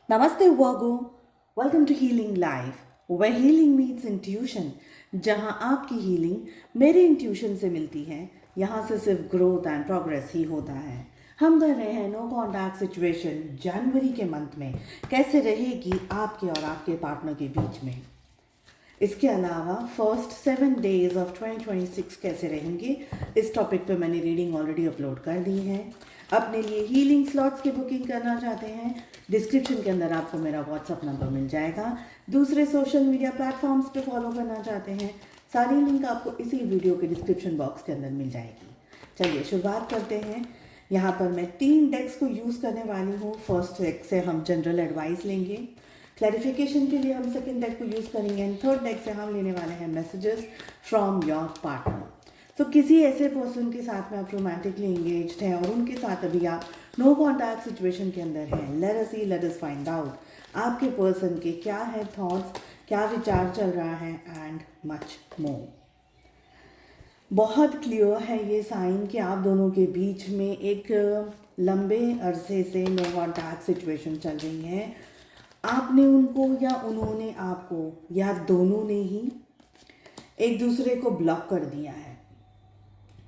Namaste Wago. Welcome to Healing Life, where healing meets intuition. जहाँ आपकी healing मेरे intuition से मिलती है, यहाँ से सिर्फ ग्रोथ एंड प्रोग्रेस ही होता है। हम कर रहे हैं नो कॉन्टैक्ट सिचुएशन जनवरी के मंथ में कैसे रहेगी आपके और आपके पार्टनर के बीच में। इसके अलावा फर्स्ट 7 डेज ऑफ 2026 कैसे रहेंगे, इस टॉपिक पे मैंने रीडिंग ऑलरेडी अपलोड कर दी है। अपने लिए हीलिंग स्लॉट्स की बुकिंग करना चाहते हैं, डिस्क्रिप्शन के अंदर आपको मेरा व्हाट्सअप नंबर मिल जाएगा। दूसरे सोशल मीडिया प्लेटफॉर्म्स पे फॉलो करना चाहते हैं, सारी लिंक आपको इसी वीडियो के डिस्क्रिप्शन बॉक्स के अंदर मिल जाएगी। चलिए शुरुआत करते हैं। यहाँ पर मैं 3 डेक्स को यूज़ करने वाली हूँ। फर्स्ट डेक से हम जनरल एडवाइस लेंगे, क्लैरिफिकेशन के लिए हम सेकंड डेक को यूज़ करेंगे एंड थर्ड डेक से हम लेने वाले हैं मैसेजेस फ्रॉम योर पार्टनर। तो किसी ऐसे पर्सन के साथ में आप रोमांटिकली एंगेज्ड हैं और उनके साथ अभी आप नो कॉन्टैक्ट सिचुएशन के अंदर हैं। लेट अस फाइंड आउट आपके पर्सन के क्या है थॉट्स, क्या विचार चल रहा है एंड मच मोर। बहुत क्लियर है ये साइन कि आप दोनों के बीच में एक लंबे अरसे से नो कॉन्टैक्ट सिचुएशन चल रही है। आपने उनको या उन्होंने आपको या दोनों ने ही एक दूसरे को ब्लॉक कर दिया है।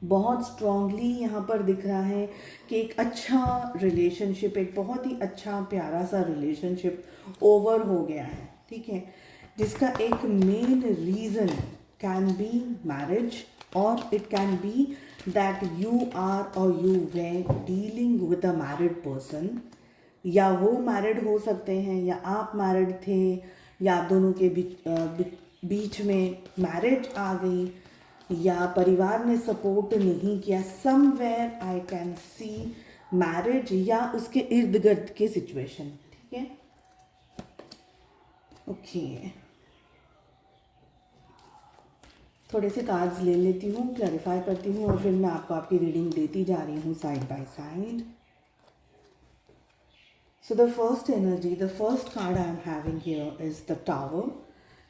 बहुत स्ट्रांगली यहाँ पर दिख रहा है कि एक अच्छा रिलेशनशिप, एक बहुत ही अच्छा प्यारा सा रिलेशनशिप ओवर हो गया है, ठीक है, जिसका एक main reason can be marriage और it can be that you are और you were dealing with a married person, या वो मैरिड हो सकते हैं या आप मैरिड थे या आप दोनों के बीच में मैरिज आ गई या परिवार ने सपोर्ट नहीं किया। Somewhere I can see marriage या उसके इर्द गिर्द के सिचुएशन, ठीक है। ओके, थोड़े से कार्ड्स ले लेती हूँ, क्लैरिफाई करती हूँ और फिर मैं आपको आपकी रीडिंग देती जा रही हूँ side by side. So the first energy, the first card I am having here is the Tower.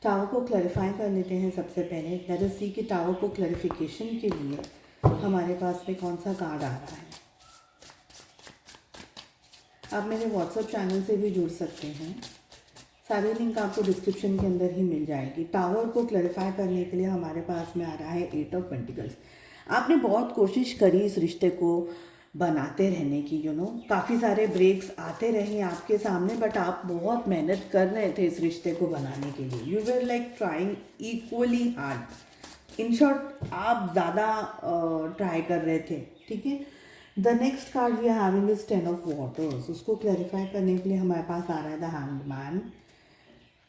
Tower को क्लैरिफाई कर लेते हैं सबसे पहले। लेट अस सी कि टावर को क्लैरिफिकेशन के लिए हमारे पास में कौन सा कार्ड आ रहा है। आप मेरे व्हाट्सएप चैनल से भी जुड़ सकते हैं, सारी लिंक आपको डिस्क्रिप्शन के अंदर ही मिल जाएगी। टावर को क्लैरिफाई करने के लिए हमारे पास में आ रहा है 8 ऑफ पेंटिकल्स। आपने बहुत कोशिश करी इस रिश्ते को बनाते रहने की, काफ़ी सारे ब्रेक्स आते रहे आपके सामने, बट आप बहुत मेहनत कर रहे थे इस रिश्ते को बनाने के लिए। You were like trying equally hard. In short आप ज़्यादा ट्राई कर रहे थे, ठीक है। The next card we are having is 10 of waters. उसको क्लैरिफाई करने के लिए हमारे पास आ रहा है द हैंगमैन।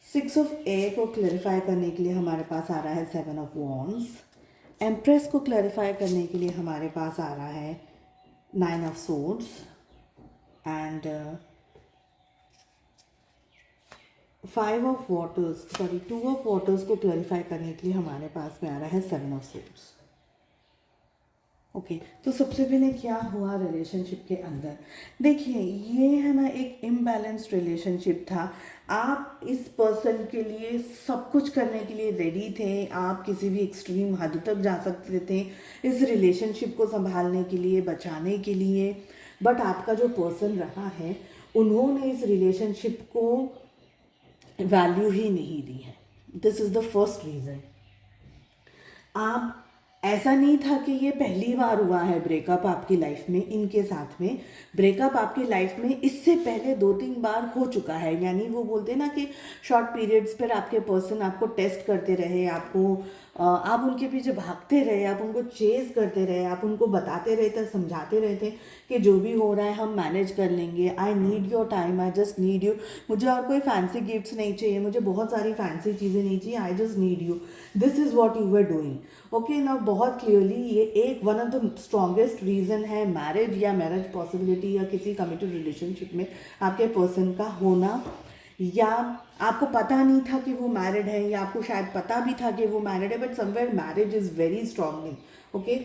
6 ऑफ एयर को क्लैरिफाई करने के लिए हमारे पास आ रहा है 7 ऑफ वॉन्ड्स। एम्प्रेस को क्लैरिफाई करने के लिए हमारे पास आ रहा है 9 of swords and 5 of waters, 2 of waters को क्लैरिफाई करने के लिए हमारे पास में आ रहा है 7 of swords। ओके, तो सबसे पहले क्या हुआ रिलेशनशिप के अंदर। देखिए, ये है ना एक इम्बैलेंस्ड रिलेशनशिप था। आप इस पर्सन के लिए सब कुछ करने के लिए रेडी थे, आप किसी भी एक्सट्रीम हद तक जा सकते थे इस रिलेशनशिप को संभालने के लिए, बचाने के लिए, बट आपका जो पर्सन रहा है उन्होंने इस रिलेशनशिप को वैल्यू ही नहीं दी है। This is the first reason. आप ऐसा नहीं था कि ये पहली बार हुआ है ब्रेकअप आपकी लाइफ में, इनके साथ में ब्रेकअप आपकी लाइफ में इससे पहले 2-3 बार हो चुका है। यानी वो बोलते हैं ना कि शॉर्ट पीरियड्स पर आपके पर्सन आपको टेस्ट करते रहे, आप उनके पीछे भागते रहे, आप उनको चेज करते रहे, आप उनको बताते रहे थे, समझाते रहे थे कि जो भी हो रहा है हम मैनेज कर लेंगे। I need your time, I just need you. मुझे और कोई फैंसी गिफ्ट्स नहीं चाहिए, मुझे बहुत सारी फैंसी चीज़ें नहीं चाहिए, I just need you. This is what you were doing. Okay, ना बहुत क्लियरली ये एक one of the strongest reason है मैरिज या मैरिज पॉसिबिलिटी या किसी कमिटेड रिलेशनशिप में आपके पर्सन का होना, या आपको पता नहीं था कि वो मैरिड है या आपको शायद पता भी था कि वो मैरिड है, but somewhere marriage is very strongly. Okay,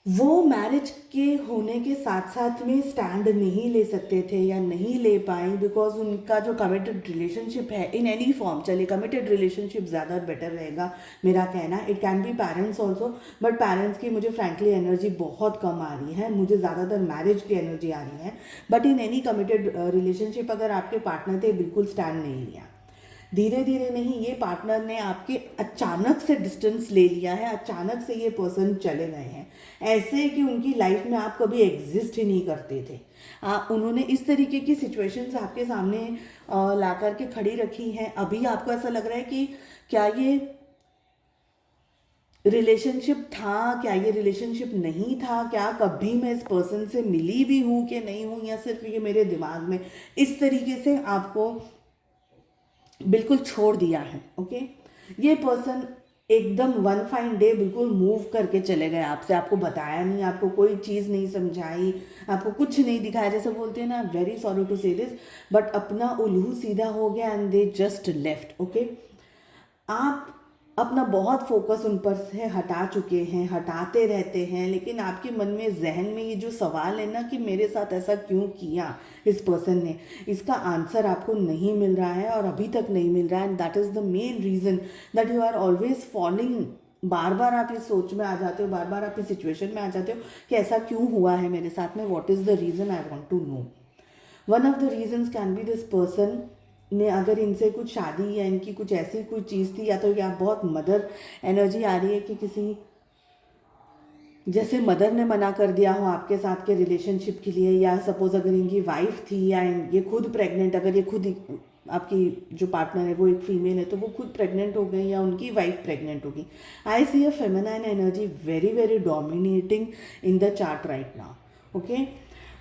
वो मैरिज के होने के साथ साथ में स्टैंड नहीं ले सकते थे या नहीं ले पाए, बिकॉज उनका जो कमिटेड रिलेशनशिप है इन एनी फॉर्म, चलिए कमिटेड रिलेशनशिप ज़्यादा बेटर रहेगा मेरा कहना, it can be parents also, but parents की मुझे फ्रेंकली एनर्जी बहुत कम आ रही है, मुझे ज़्यादातर मैरिज की एनर्जी आ रही है। But in any committed relationship अगर आपके पार्टनर थे, बिल्कुल स्टैंड नहीं लिया, धीरे धीरे नहीं, ये पार्टनर ने आपके अचानक से डिस्टेंस ले लिया है, अचानक से ये पर्सन चले गए हैं, ऐसे कि उनकी लाइफ में आप कभी एग्जिस्ट ही नहीं करते थे। उन्होंने इस तरीके की सिचुएशंस आपके सामने ला करके खड़ी रखी हैं। अभी आपको ऐसा लग रहा है कि क्या ये रिलेशनशिप था, क्या ये रिलेशनशिप नहीं था, क्या कभी मैं इस पर्सन से मिली भी हूँ कि नहीं हूँ, या सिर्फ ये मेरे दिमाग में, इस तरीके से आपको बिल्कुल छोड़ दिया है। ओके, ये पर्सन एकदम वन फाइन डे बिल्कुल मूव करके चले गए आपसे, आपको बताया नहीं, आपको कोई चीज़ नहीं समझाई, आपको कुछ नहीं दिखाया, जैसे बोलते हैं ना, वेरी सॉरी टू से दिस, बट अपना उल्लू सीधा हो गया and they just left. Okay, आप अपना बहुत फोकस उन पर से हटा चुके हैं, हटाते रहते हैं, लेकिन आपके मन में, जहन में ये जो सवाल है ना कि मेरे साथ ऐसा क्यों किया इस पर्सन ने, इसका आंसर आपको नहीं मिल रहा है और अभी तक नहीं मिल रहा है, and that is the main reason that you are always falling. बार बार आप इस सोच में आ जाते हो, बार बार आप इस सिचुएशन में आ जाते हो कि ऐसा क्यों हुआ है मेरे साथ में, what is the reason, I want to know. One of the reasons can be this person ने, अगर इनसे कुछ शादी या इनकी कुछ ऐसी कोई चीज़ थी, या तो या बहुत मदर एनर्जी आ रही है कि किसी, जैसे मदर ने मना कर दिया हो आपके साथ के रिलेशनशिप के लिए, या सपोज अगर इनकी वाइफ थी या ये खुद प्रेग्नेंट, अगर ये खुद आपकी जो पार्टनर है वो एक फीमेल है तो वो खुद प्रेग्नेंट हो गई या उनकी वाइफ प्रेग्नेंट होगी। I see a feminine energy very very dominating in the chart right now. Okay,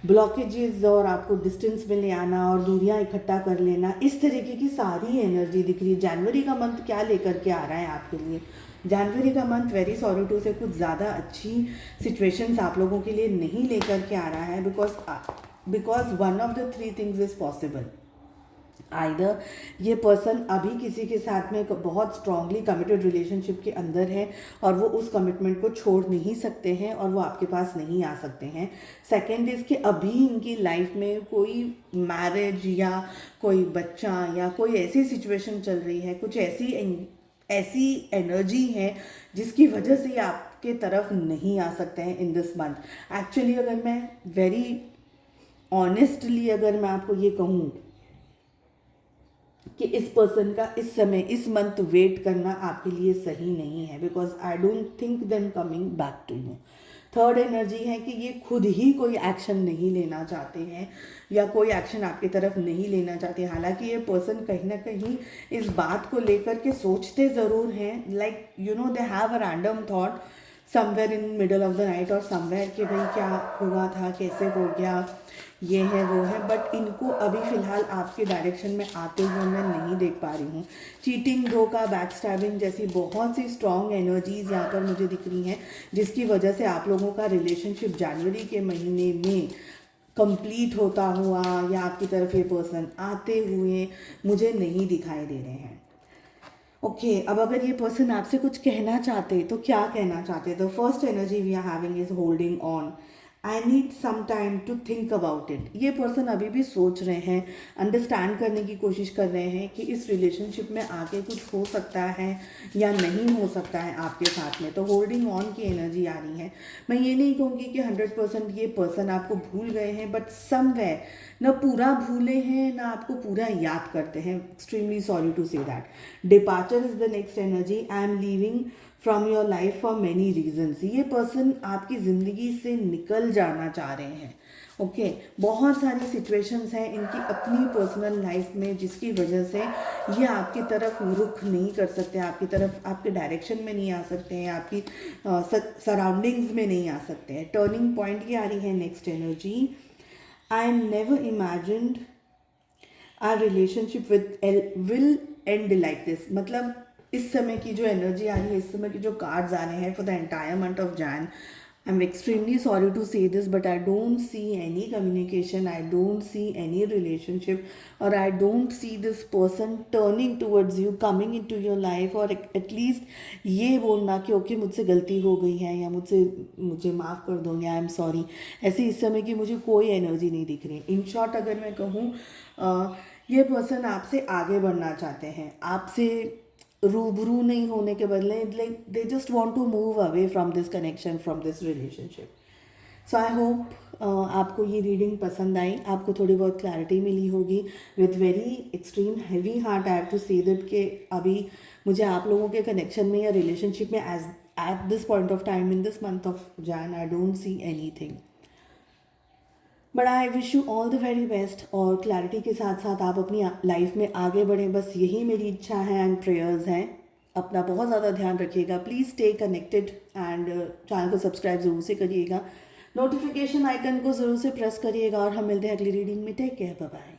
blockages और आपको डिस्टेंस में ले आना और दूरियां इकट्ठा कर लेना, इस तरीके की सारी एनर्जी दिख रही है। जनवरी का मंथ क्या लेकर के आ रहा है आपके लिए? जनवरी का मंथ वेरी सॉरी टू से कुछ ज़्यादा अच्छी सिचुएशंस आप लोगों के लिए नहीं लेकर के आ रहा है, because one of the three things is possible. Either ये पर्सन अभी किसी के साथ में बहुत स्ट्रांगली कमिटेड रिलेशनशिप के अंदर है और वो उस कमिटमेंट को छोड़ नहीं सकते हैं और वो आपके पास नहीं आ सकते हैं। सेकेंड इज़ कि अभी इनकी लाइफ में कोई मैरिज या कोई बच्चा या कोई ऐसी सिचुएशन चल रही है, कुछ ऐसी एनर्जी है जिसकी वजह से ये आपके तरफ नहीं आ सकते हैं इन दिस मंथ। एक्चुअली अगर मैं वेरी ऑनेस्टली अगर मैं आपको ये कहूँ कि इस पर्सन का इस समय इस मंथ वेट करना आपके लिए सही नहीं है, because I don't think them coming back to you. Third energy है कि ये खुद ही कोई एक्शन नहीं लेना चाहते हैं या कोई एक्शन आपकी तरफ नहीं लेना चाहते। हालांकि ये पर्सन कहीं ना कहीं इस बात को लेकर के सोचते ज़रूर हैं, like you know they have a random thought somewhere in middle of the night और समवेयर कि भाई क्या हुआ था, कैसे हो गया, ये है वो है, बट इनको अभी फ़िलहाल आपके डायरेक्शन में आते हुए मैं नहीं देख पा रही हूँ। चीटिंग, धोखा, बैकस्टैबिंग जैसी बहुत सी स्ट्रॉन्ग एनर्जीज यहाँ पर मुझे दिख रही हैं, जिसकी वजह से आप लोगों का रिलेशनशिप जनवरी के महीने में कंप्लीट होता हुआ या आपकी तरफ ये पर्सन आते हुए मुझे नहीं दिखाई दे रहे हैं। ओके, अब अगर ये पर्सन आपसे कुछ कहना चाहते तो क्या कहना चाहते? The first energy we are having is holding on, I need some time to think about it. ये पर्सन अभी भी सोच रहे हैं, अंडरस्टैंड करने की कोशिश कर रहे हैं कि इस रिलेशनशिप में आगे कुछ हो सकता है या नहीं हो सकता है आपके साथ में। तो होल्डिंग ऑन की एनर्जी आ रही है। मैं ये नहीं कहूँगी कि 100% ये पर्सन आपको भूल गए हैं, बट समवेयर ना पूरा भूले हैं ना आपको पूरा याद करते हैं। Extremely sorry to say that. Departure is the next energy, I am leaving from your life for many reasons. ये पर्सन आपकी ज़िंदगी से निकल जाना चाह रहे हैं। ओके, बहुत सारी सिचुएशंस हैं इनकी अपनी पर्सनल लाइफ में जिसकी वजह से ये आपकी तरफ रुख नहीं कर सकते, आपकी तरफ, आपके डायरेक्शन में नहीं आ सकते हैं, आपकी सराउंडिंग्स में नहीं आ सकते हैं। टर्निंग पॉइंट की आ रही है next energy, I never imagined our relationship will end like this. मतलब इस समय की जो एनर्जी आ रही है, इस समय की जो कार्ड्स आ रहे हैं for the entire month of Jain, I'm extremely sorry to say this, but I don't see any communication, I don't see any relationship, or I don't see this person turning towards you, coming into your life, or at least ये बोलना कि okay मुझसे गलती हो गई है या मुझे माफ़ कर दो या आई एम सॉरी। ऐसे इस समय की मुझे कोई एनर्जी नहीं दिख रही। इन शॉर्ट अगर मैं कहूँ, ये पर्सन आपसे आगे बढ़ना चाहते हैं, आपसे रूबरू नहीं होने के बदले like they just want to move away from this connection, from this relationship. So I hope आपको ये रीडिंग पसंद आई, आपको थोड़ी बहुत क्लैरिटी मिली होगी। With very extreme heavy heart I have to say that कि अभी मुझे आप लोगों के कनेक्शन में या रिलेशनशिप में as at this point of time in this month of Jan I don't see anything, but I wish you all the very best. और क्लैरिटी के साथ साथ आप अपनी लाइफ में आगे बढ़ें, बस यही मेरी इच्छा है एंड प्रेयर्स हैं। अपना बहुत ज़्यादा ध्यान रखिएगा, please stay connected and channel को सब्सक्राइब ज़रूर से करिएगा, नोटिफिकेशन आइकन को ज़रूर से प्रेस करिएगा और हम मिलते हैं अगली रीडिंग में। Take care, bye bye.